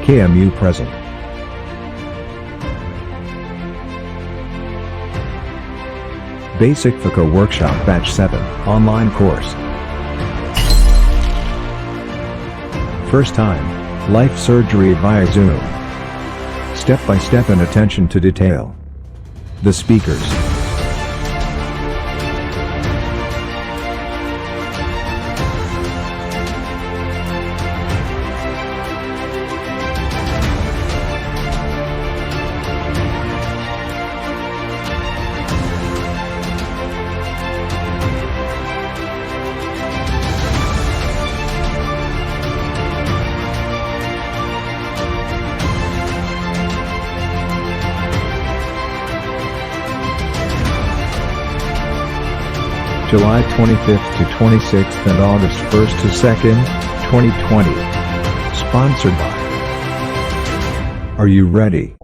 KMU present. Basic Phaco Workshop Batch 7 Online Course. First time, life surgery via Zoom. Step-by-step and attention to detail. The speakers. July 25th to 26th and August 1st to 2nd, 2020. Sponsored by. Are you ready?